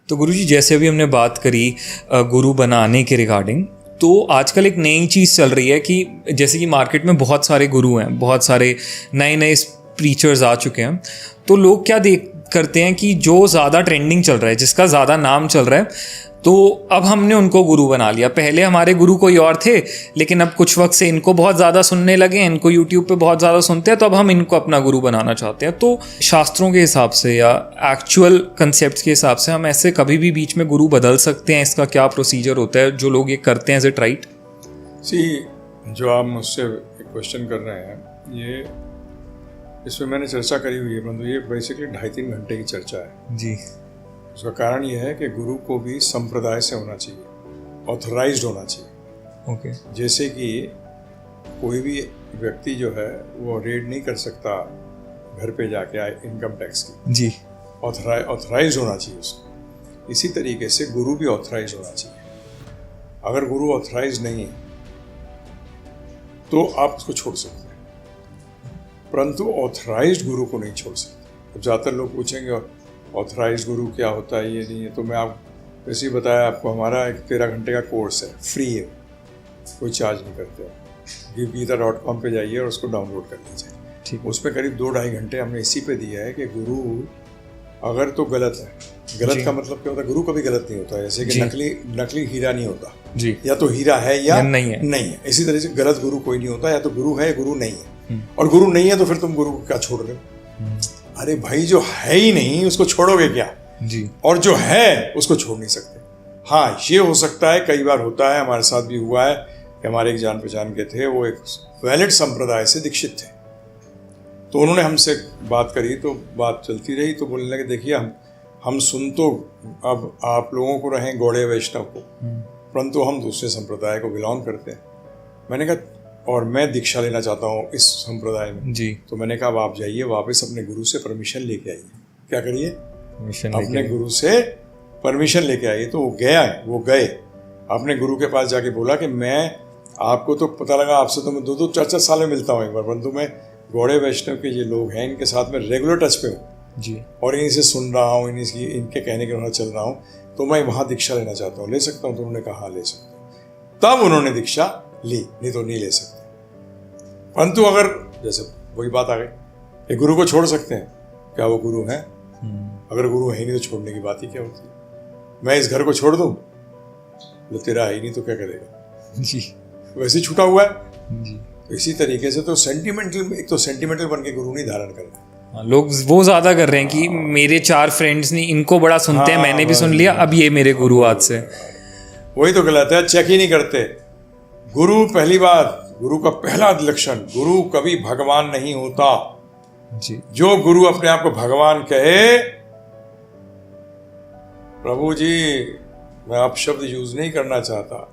तो गुरुजी जैसे अभी हमने बात करी गुरु बनाने के रिगार्डिंग, तो आजकल एक नई चीज़ चल रही है कि जैसे कि मार्केट में बहुत सारे गुरु हैं, बहुत सारे नए नए प्रीचर्स आ चुके हैं, तो लोग क्या देख करते हैं कि जो ज़्यादा ट्रेंडिंग चल रहा है, जिसका ज़्यादा नाम चल रहा है, तो अब हमने उनको गुरु बना लिया। पहले हमारे गुरु कोई और थे, लेकिन अब कुछ वक्त से इनको बहुत ज़्यादा सुनने लगे, इनको यूट्यूब पे बहुत ज़्यादा सुनते हैं, तो अब हम इनको अपना गुरु बनाना चाहते हैं। तो शास्त्रों के हिसाब से या एक्चुअल कंसेप्ट के हिसाब से हम ऐसे कभी भी बीच में गुरु बदल सकते हैं? इसका क्या प्रोसीजर होता है जो लोग ये करते हैं? Is it right? जो आप मुझसे एक क्वेश्चन कर रहे हैं, ये इसमें मैंने चर्चा करी हुई है, परंतु ये बेसिकली 2.5-3 घंटे की चर्चा है जी। उसका कारण ये है कि गुरु को भी संप्रदाय से होना चाहिए, ऑथराइज्ड होना चाहिए। ओके। जैसे कि कोई भी व्यक्ति जो है वो रेड नहीं कर सकता घर पे जाके इनकम टैक्स की, जी, ऑथराइज्ड होना चाहिए उसको। इसी तरीके से गुरु भी ऑथराइज्ड होना चाहिए। अगर गुरु ऑथराइज्ड नहीं है तो आप उसको छोड़ सकते हैं, परंतु ऑथराइज्ड गुरु को नहीं छोड़ सकते। ज़्यादातर लोग पूछेंगे ऑथराइज्ड गुरु क्या होता है, ये नहीं है। तो मैं आप वैसे ही बताया आपको, हमारा एक 13 घंटे का कोर्स है, फ्री है, कोई चार्ज नहीं करते। givgita.com पे जाइए और उसको डाउनलोड कर लीजिए। ठीक, उसमें करीब 2-2.5 घंटे हमने इसी पे दिया है कि गुरु अगर तो गलत है, गलत का मतलब क्या होता है? गुरु कभी गलत नहीं होता। जैसे कि नकली हीरा नहीं होता जी, या तो हीरा है या नहीं है। इसी तरह से गलत गुरु कोई नहीं होता, या तो गुरु है या गुरु नहीं है। और गुरु नहीं है तो फिर तुम गुरु को क्या छोड़ रहे हो? अरे भाई, जो है ही नहीं उसको छोड़ोगे क्या जी? और जो है उसको छोड़ नहीं सकते। हाँ, ये हो सकता है, कई बार होता है, हमारे साथ भी हुआ है कि हमारे एक जान पहचान के थे, वो एक वैलिड संप्रदाय से दीक्षित थे। तो उन्होंने हमसे बात करी, तो बात चलती रही, तो बोलने लगे देखिए हम सुन तो अब आप लोगों को रहें गौड़े वैष्णव को, परंतु हम दूसरे संप्रदाय को बिलोंग करते हैं। मैंने कहा और मैं दीक्षा लेना चाहता हूँ इस संप्रदाय में जी। तो मैंने कहा आप जाइए वापस अपने गुरु से परमिशन लेके आइए। क्या करिए? अपने गुरु से परमिशन लेके आइए। तो वो गए अपने गुरु के पास जाके बोला कि मैं आपको तो पता लगा, आपसे तो मैं 2-2 4-4 साल में मिलता हूँ एक बार, परंतु मैं गौड़े वैष्णव के ये लोग हैं, इनके साथ में रेगुलर टच पे हूँ जी, और इन्हीं से सुन रहा हूँ, इनके कहने के अनुसार चल रहा हूँ, तो मैं वहाँ दीक्षा लेना चाहता हूँ, ले सकता हूँ? तो उन्होंने कहा ले सकते हो। तब उन्होंने दीक्षा ली, नहीं तो नहीं ले सकते। परंतु अगर जैसे वही बात आ गई कि गुरु को छोड़ सकते हैं, क्या वो गुरु हैं? अगर गुरु है नहीं तो छोड़ने की बात ही क्या होती है? मैं इस घर को छोड़ दूं, तो तेरा है ही नहीं तो क्या करेगा जी? वैसे छूटा हुआ है जी। तो इसी तरीके से तो सेंटिमेंटल बन के गुरु नहीं धारण करना। लोग वो ज्यादा कर रहे हैं कि मेरे 4 फ्रेंड्स ने इनको बड़ा सुनते हैं, मैंने भी सुन लिया, अब ये मेरे गुरु आज से। वही तो गलत है, चेक ही नहीं करते। गुरु, पहली बात, गुरु का पहला लक्षण, गुरु कभी भगवान नहीं होता जी। जो गुरु अपने आप को भगवान कहे, प्रभु जी मैं आप शब्द यूज नहीं करना चाहता,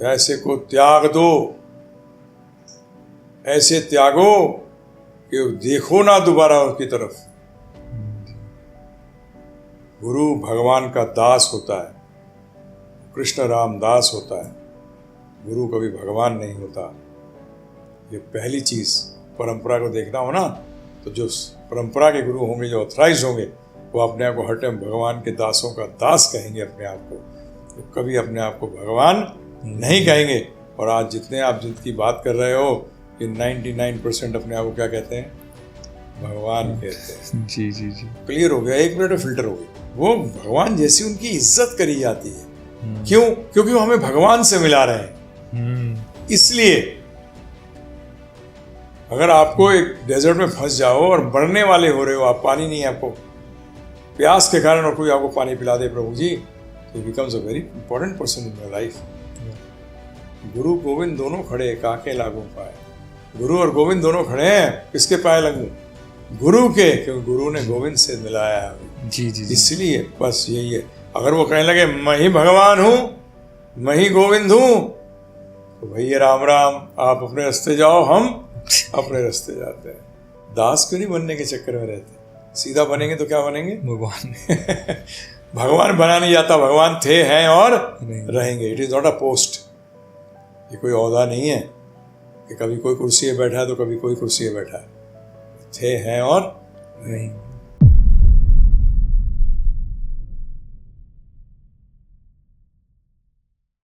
ऐसे को त्याग दो, ऐसे त्यागो कि देखो ना दोबारा उनकी तरफ। गुरु भगवान का दास होता है, कृष्ण राम दास होता है, गुरु कभी भगवान नहीं होता। ये पहली चीज। परंपरा को देखना हो ना, तो जो परंपरा के गुरु होंगे, जो ऑथराइज होंगे, वो अपने आप को हर टाइम भगवान के दासों का दास कहेंगे अपने आप को, तो कभी अपने आप को भगवान नहीं कहेंगे। और आज जितने आप जिनकी बात कर रहे हो, ये 99% अपने आप को क्या कहते हैं? भगवान कहते हैं जी जी जी। क्लियर हो गया? 1 मिनट में फिल्टर हो गई। वो भगवान जैसी उनकी इज्जत करी जाती है। क्यों? क्योंकि वो हमें भगवान से मिला रहे हैं। इसलिए अगर आपको एक डेजर्ट में फंस जाओ और मरने वाले हो रहे हो, आप पानी नहीं है आपको, प्यास के कारण, और कोई आपको पानी पिला दे प्रभु जी, तो becomes a very important person in your life. गुरु गोविंद दोनों खड़े, काके लागू पाए। गुरु और गोविंद दोनों खड़े हैं, किसके पाए लगूं? गुरु के, क्योंकि गुरु ने गोविंद से मिलाया है जी जी। इसलिए बस यही है। अगर वो कहने लगे मैं ही भगवान हूं, मैं ही गोविंद हूं, तो भैया राम राम, आप अपने रास्ते जाओ, हम अपने रास्ते जाते हैं। दास क्यों नहीं बनने के चक्कर में रहते? सीधा बनेंगे तो क्या बनेंगे? भगवान। भगवान बना नहीं जाता, भगवान थे, हैं और रहेंगे। It is not a post. ये कोई ओहदा नहीं है कि कभी कोई कुर्सी पे बैठा है तो कभी कोई कुर्सी पे बैठा है। थे, हैं और रहेंगे।